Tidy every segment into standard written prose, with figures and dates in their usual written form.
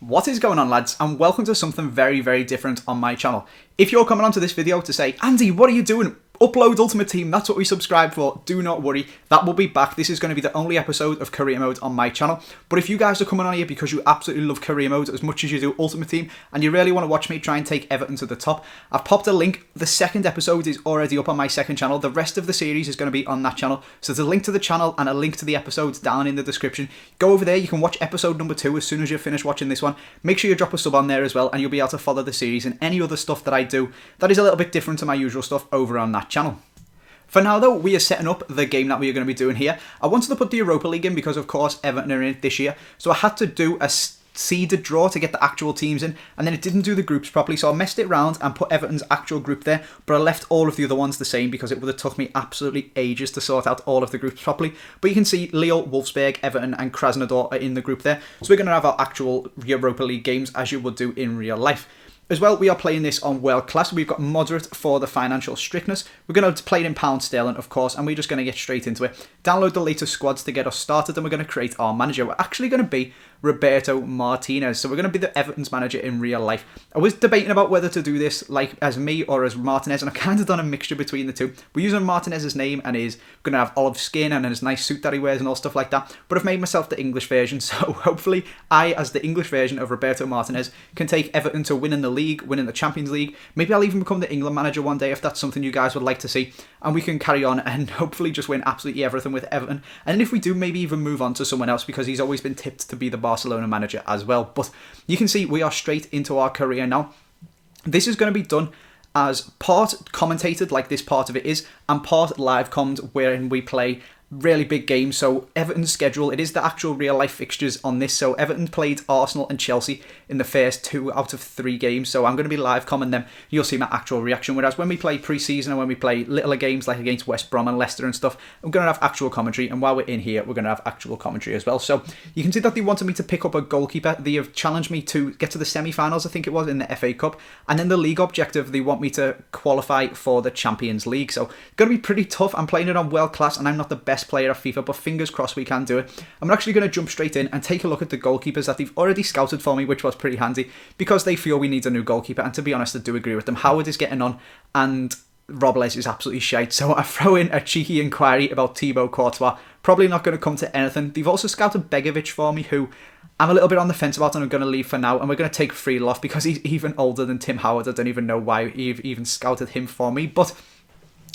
What is going on, lads, and welcome to something very, very different on my channel. If you're coming onto this video to say, Andy, what are you doing? Upload Ultimate Team, that's what we subscribe for. Do not worry, that will be back. This is going to be the only episode of Career Mode on my channel. But if you guys are coming on here because you absolutely love Career Mode as much as you do Ultimate Team, and you really want to watch me try and take Everton to the top, I've popped a link. The second episode is already up on my second channel. The rest of the series is going to be on that channel. So there's a link to the channel and a link to the episodes down in the description. Go over there, you can watch episode number 2 as soon as you finish watching this one. Make sure you drop a sub on there as well, and you'll be able to follow the series and any other stuff that I do that is a little bit different to my usual stuff over on that channel. For now though, we are setting up the game that we are going to be doing here. I wanted to put the Europa League in because of course Everton are in it this year, so I had to do a seeded draw to get the actual teams in, and then it didn't do the groups properly, so I messed it around and put Everton's actual group there, but I left all of the other ones the same because it would have took me absolutely ages to sort out all of the groups properly. But you can see Lille, Wolfsburg, Everton and Krasnodar are in the group there, so we're going to have our actual Europa League games as you would do in real life. As well, we are playing this on world class. We've got moderate for the financial strictness. We're going to play it in pound sterling, of course, and we're just going to get straight into it. Download the latest squads to get us started, and we're going to create our manager. We're actually going to be Roberto Martinez, so we're going to be the Everton's manager in real life. I was debating about whether to do this like as me or as Martinez, and I've kind of done a mixture between the two. We're using Martinez's name, and he's going to have olive skin and his nice suit that he wears and all stuff like that, but I've made myself the English version, so hopefully I, as the English version of Roberto Martinez, can take Everton to winning the league, winning the Champions League. Maybe I'll even become the England manager one day if that's something you guys would like to see, and we can carry on and hopefully just win absolutely everything with Everton. And if we do, maybe even move on to someone else, because he's always been tipped to be the Barcelona manager as well. But you can see we are straight into our career now. This is going to be done as part commentated, like this part of it is, and part live commed, wherein we play really big games. So Everton's schedule, it is the actual real life fixtures on this. So Everton played Arsenal and Chelsea in the first 2 out of 3 games, so I'm going to be live commenting them. You'll see my actual reaction, whereas when we play pre-season and when we play littler games like against West Brom and Leicester and stuff, I'm going to have actual commentary, and while we're in here we're going to have actual commentary as well. So you can see that they wanted me to pick up a goalkeeper. They have challenged me to get to the semi-finals, I think it was, in the FA Cup, and then the league objective, they want me to qualify for the Champions League. So it's going to be pretty tough. I'm playing it on world class and I'm not the best player of FIFA, but fingers crossed we can do it. I'm actually going to jump straight in and take a look at the goalkeepers that they've already scouted for me, which was pretty handy because they feel we need a new goalkeeper, and to be honest I do agree with them. Howard is getting on and Robles is absolutely shite, so I throw in a cheeky inquiry about Thibaut Courtois. Probably not going to come to anything. They've also scouted Begovic for me, who I'm a little bit on the fence about, and I'm going to leave for now, and we're going to take Friedel off because he's even older than Tim Howard. I don't even know why he even scouted him for me, but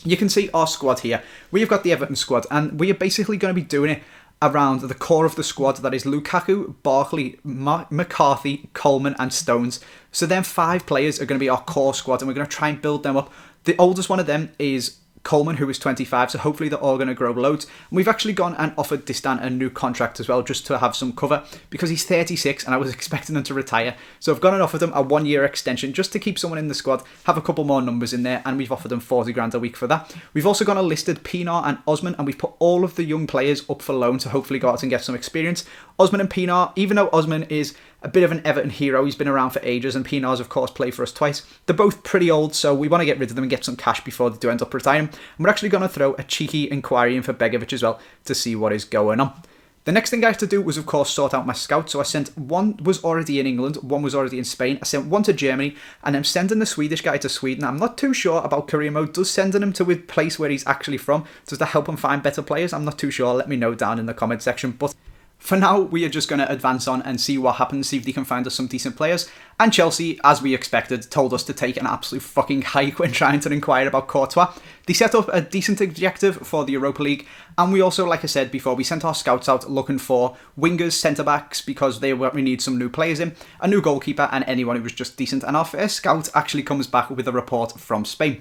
you can see our squad here. We've got the Everton squad, and we are basically going to be doing it around the core of the squad. That is Lukaku, Barkley, McCarthy, Coleman and Stones. So then 5 players are going to be our core squad, and we're going to try and build them up. The oldest one of them is Coleman, who is 25, so hopefully they're all going to grow loads. And we've actually gone and offered Distan a new contract as well, just to have some cover, because he's 36 and I was expecting him to retire. So I've gone and offered him a 1-year extension just to keep someone in the squad, have a couple more numbers in there, and we've offered him 40 grand a week for that. We've also gone and listed Pinar and Osman, and we've put all of the young players up for loan to hopefully go out and get some experience. Osman and Pinar, even though Osman is a bit of an Everton hero, he's been around for ages, and Pinar's of course played for us twice. They're both pretty old, so we want to get rid of them and get some cash before they do end up retiring. And we're actually going to throw a cheeky inquiry in for Begovic as well to see what is going on. The next thing I had to do was of course sort out my scouts, so I sent one was already in England, one was already in Spain, I sent one to Germany, and I'm sending the Swedish guy to Sweden. I'm not too sure about career mode. Does sending him to a place where he's actually from, does that help him find better players? I'm not too sure. Let me know down in the comment section, but for now, we are just going to advance on and see what happens, see if they can find us some decent players. And Chelsea, as we expected, told us to take an absolute fucking hike when trying to inquire about Courtois. They set up a decent objective for the Europa League, and we also, like I said before, we sent our scouts out looking for wingers, centre-backs, because we need some new players in, a new goalkeeper, and anyone who was just decent. And our first scout actually comes back with a report from Spain.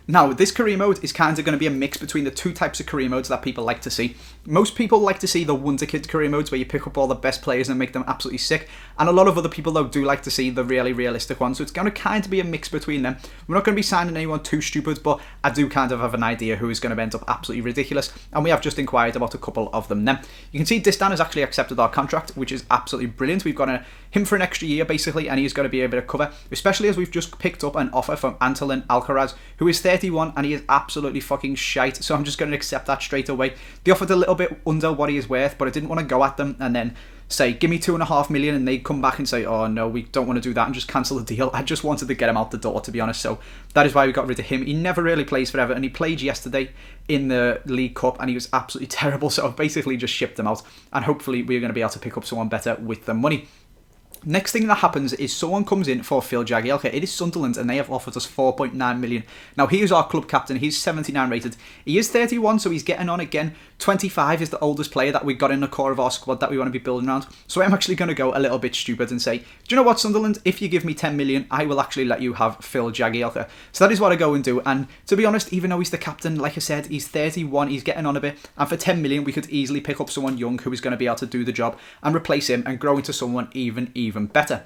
Now, this career mode is kind of going to be a mix between the 2 types of career modes that people like to see. Most people like to see the Wonder Kid career modes where you pick up all the best players and make them absolutely sick. And a lot of other people, though, do like to see the really realistic ones. So it's going to kind of be a mix between them. We're not going to be signing anyone too stupid, but I do kind of have an idea who is going to end up absolutely ridiculous. And we have just inquired about a couple of them then. You can see Distan has actually accepted our contract, which is absolutely brilliant. We've got him for an extra year, basically, and he's going to be a bit of cover, especially as we've just picked up an offer from Antolin Alcaraz, who is 31, and he is absolutely fucking shite, so I'm just going to accept that straight away. They offered a little bit under what he is worth, but I didn't want to go at them and then say, give me 2.5 million, and they'd come back and say, oh no, we don't want to do that, and just cancel the deal. I just wanted to get him out the door, to be honest. So that is why we got rid of him. He never really plays for Everton. He played yesterday in the League Cup and he was absolutely terrible. So I've basically just shipped him out, and hopefully we're going to be able to pick up someone better with the money. Next thing that happens is someone comes in for Phil Jagielka. It is Sunderland, and they have offered us 4.9 million. Now, he is our club captain. He's 79 rated. He is 31, so he's getting on again. 25 is the oldest player that we got in the core of our squad that we want to be building around. So I'm actually going to go a little bit stupid and say, do you know what, Sunderland? If you give me 10 million, I will actually let you have Phil Jagielka. So that is what I go and do. And to be honest, even though he's the captain, like I said, he's 31, he's getting on a bit. And for 10 million, we could easily pick up someone young who is going to be able to do the job and replace him and grow into someone even better.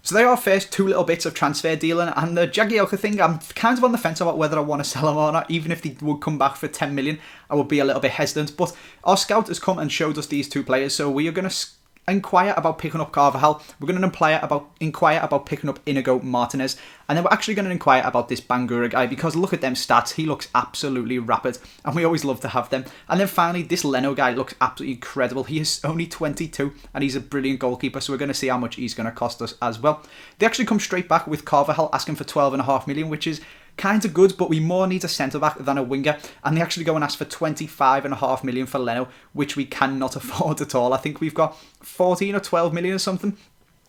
So they are our first two little bits of transfer dealing, and the Jagielka thing, I'm kind of on the fence about whether I want to sell him or not. Even if they would come back for 10 million, I would be a little bit hesitant. But our scout has come and showed us these two players, so we are going to inquire about picking up Carvajal. We're going to inquire about picking up Iñigo Martínez, and then we're actually going to inquire about this Bangura guy, because look at them stats. He looks absolutely rapid, and we always love to have them. And then finally, this Leno guy looks absolutely incredible. He is only 22, and he's a brilliant goalkeeper, so we're going to see how much he's going to cost us as well. They actually come straight back with Carvajal asking for 12.5 million, which is kind of good, but we more need a centre-back than a winger, and they actually go and ask for 25.5 million for Leno, which we cannot afford at all. I think we've got 14 or 12 million or something.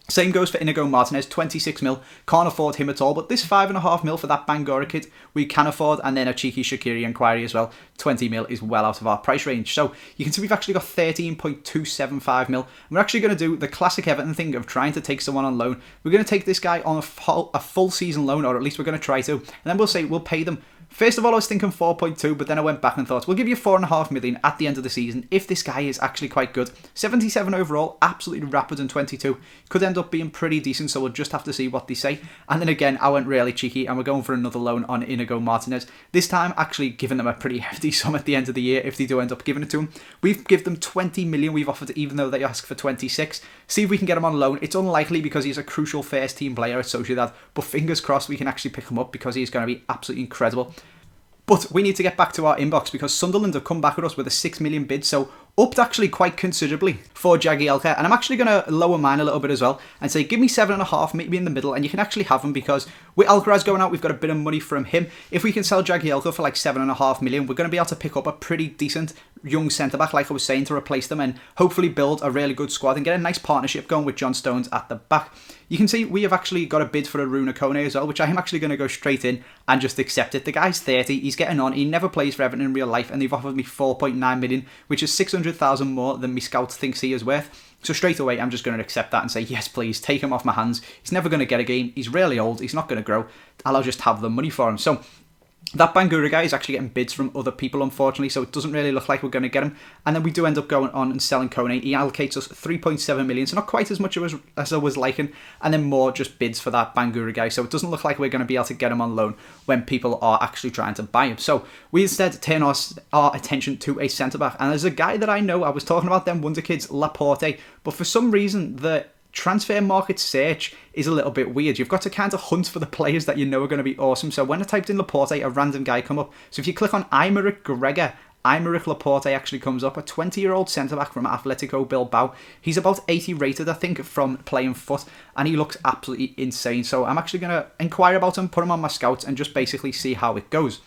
Same goes for Iñigo Martínez, 26 mil. Can't afford him at all, but this 5.5 mil for that Bangura kid, we can afford, and then a cheeky Shaqiri inquiry as well. 20 mil is well out of our price range. So you can see we've actually got 13.275 mil. We're actually going to do the classic Everton thing of trying to take someone on loan. We're going to take this guy on a full season loan, or at least we're going to try to, and then we'll say we'll pay them. First of all, I was thinking 4.2, but then I went back and thought, we'll give you 4.5 million at the end of the season if this guy is actually quite good. 77 overall, absolutely rapid, and 22. Could end up being pretty decent, so we'll just have to see what they say. And then again, I went really cheeky, and we're going for another loan on Iñigo Martínez. This time, actually giving them a pretty hefty sum at the end of the year if they do end up giving it to him. We've given them 20 million we've offered, even though they ask for 26. See if we can get him on loan. It's unlikely because he's a crucial first team player at Sociedad, but fingers crossed we can actually pick him up, because he's going to be absolutely incredible. But we need to get back to our inbox, because Sunderland have come back at us with a 6 million bid, so upped actually quite considerably for Jagielka. And I'm actually going to lower mine a little bit as well and say, give me 7.5, maybe in the middle, and you can actually have him, because with Alcaraz going out, we've got a bit of money from him. If we can sell Jagielka for like 7.5 million, we're going to be able to pick up a pretty decent young centre-back, like I was saying, to replace them, and hopefully build a really good squad and get a nice partnership going with John Stones at the back. You can see we have actually got a bid for a Runa Kone as well, which I am actually going to go straight in and just accept it. The guy's 30, he's getting on, he never plays for Everton in real life, and they've offered me 4.9 million, which is 600,000 more than my scout thinks he is worth. So straight away, I'm just going to accept that and say, yes, please, take him off my hands. He's never going to get a game. He's really old. He's not going to grow. I'll just have the money for him. So that Bangura guy is actually getting bids from other people, unfortunately, so it doesn't really look like we're going to get him. And then we do end up going on and selling Kone. He allocates us 3.7 million, so not quite as much as I was liking. And then more just bids for that Bangura guy, so it doesn't look like we're going to be able to get him on loan when people are actually trying to buy him. So we instead turn our attention to a centre-back. And there's a guy that I know, I was talking about them Wonder Kids, Laporte, but for some reason the transfer market search is a little bit weird. You've got to kind of hunt for the players that you know are going to be awesome. So when I typed in Laporte, a random guy come up. So if you click on Aymeric Gregor, Aymeric Laporte actually comes up, a 20-year-old centre-back from Atletico Bilbao. He's about 80 rated, I think, from playing foot, and he looks absolutely insane. So I'm actually going to inquire about him, put him on my scouts, and just basically see how it goes.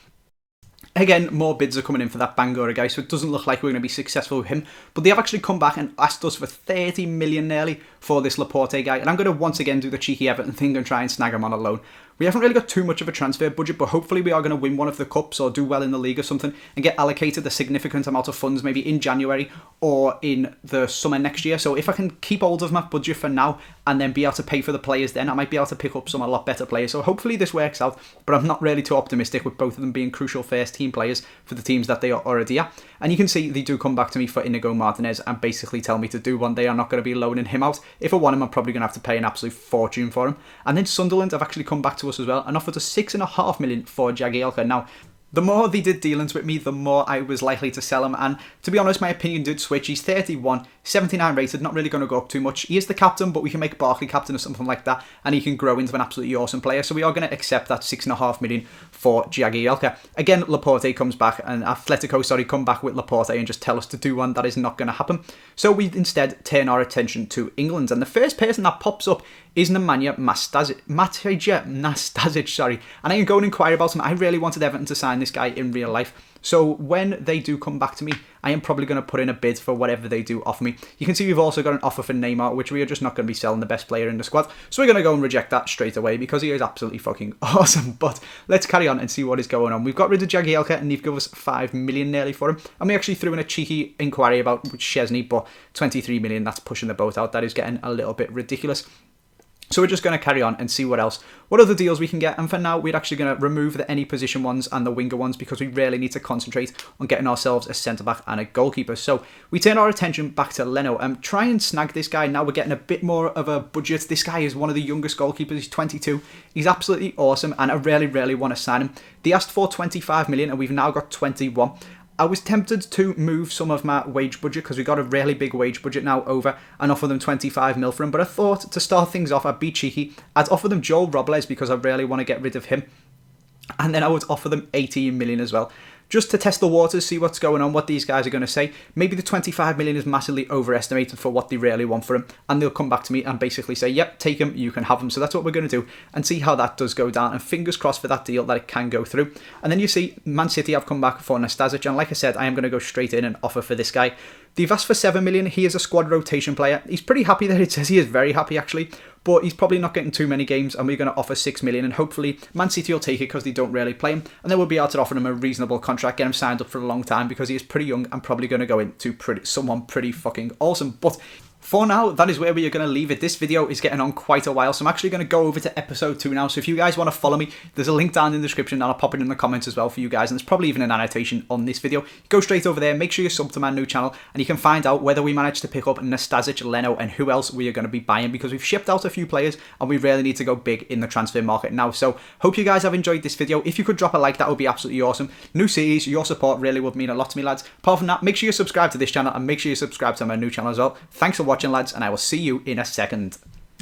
Again, more bids are coming in for that Bangura guy, so it doesn't look like we're going to be successful with him. But they have actually come back and asked us for 30 million nearly for this Laporte guy. And I'm going to once again do the cheeky Everton thing and try and snag him on a loan. We haven't really got too much of a transfer budget, but hopefully we are going to win one of the cups or do well in the league or something and get allocated a significant amount of funds maybe in January or in the summer next year. So if I can keep hold of my budget for now and then be able to pay for the players then, I might be able to pick up some a lot better players. So hopefully this works out, but I'm not really too optimistic with both of them being crucial first team players for the teams that they are already at. And you can see they do come back to me for Iñigo Martínez and basically tell me to do one. They are not going to be loaning him out. If I want him, I'm probably going to have to pay an absolute fortune for him. And then Sunderland have actually come back to us as well and offered us 6.5 million for Jagielka. Now, The more they did dealings with me, the more I was likely to sell him, and to be honest, my opinion did switch. He's 31, 79 rated, not really going to go up too much. He is the captain, but we can make Barkley captain or something like that, and he can grow into an absolutely awesome player, so we are going to accept that 6.5 million for Jagielka. Again, Laporte comes back, and Atletico, come back with Laporte and just tell us to do one. That is not going to happen. So we instead turn our attention to England, and the first person that pops up is Nemanja Nastasic, and I can go and inquire about him. I really wanted Everton to sign this guy in real life. So when they do come back to me, I am probably going to put in a bid for whatever they do offer me. You can see we've also got an offer for Neymar, which we are just not going to be selling the best player in the squad. So we're going to go and reject that straight away because he is absolutely fucking awesome. But let's carry on and see what is going on. We've got rid of Jagielka and they've given us 5 million nearly for him. And we actually threw in a cheeky inquiry about Szczesny, but 23 million, that's pushing the boat out. That is getting a little bit ridiculous. So we're just going to carry on and see what other deals we can get. And for now, we're actually going to remove the any position ones and the winger ones because we really need to concentrate on getting ourselves a centre-back and a goalkeeper. So we turn our attention back to Leno and try and snag this guy. Now we're getting a bit more of a budget. This guy is one of the youngest goalkeepers. He's 22. He's absolutely awesome, and I really, really want to sign him. They asked for 25 million, and we've now got 21. I was tempted to move some of my wage budget because we got a really big wage budget now over and offer them 25 mil for him. But I thought to start things off, I'd be cheeky. I'd offer them Joel Robles because I really want to get rid of him. And then I would offer them 18 million as well. Just to test the waters, see what's going on, what these guys are going to say. Maybe the 25 million is massively overestimated for what they really want for him. And they'll come back to me and basically say, yep, take him, you can have him. So that's what we're going to do and see how that does go down. And fingers crossed for that deal that it can go through. And then you see Man City have come back for Nastasic. And like I said, I am going to go straight in and offer for this guy. They've asked for 7 million. He is a squad rotation player. He's pretty happy that it says he is very happy actually. But he's probably not getting too many games, and we're going to offer 6 million, and hopefully Man City will take it because they don't really play him, and then we'll be able to offer him a reasonable contract, get him signed up for a long time because he is pretty young and probably going to go into someone pretty fucking awesome. But for now, that is where we are going to leave it. This video is getting on quite a while, so I'm actually going to go over to episode 2 now. So if you guys want to follow me, there's a link down in the description, and I'll pop it in the comments as well for you guys, and there's probably even an annotation on this video. Go straight over there, make sure you sub to my new channel, and you can find out whether we managed to pick up Nastasic, Leno, and who else we are going to be buying, because we've shipped out a few players, and we really need to go big in the transfer market now. So hope you guys have enjoyed this video. If you could drop a like, that would be absolutely awesome. New series, your support really would mean a lot to me, lads. Apart from that, make sure you subscribe to this channel, and make sure you subscribe to my new channel as well. Thanks for watching, lads, and I will see you in a second.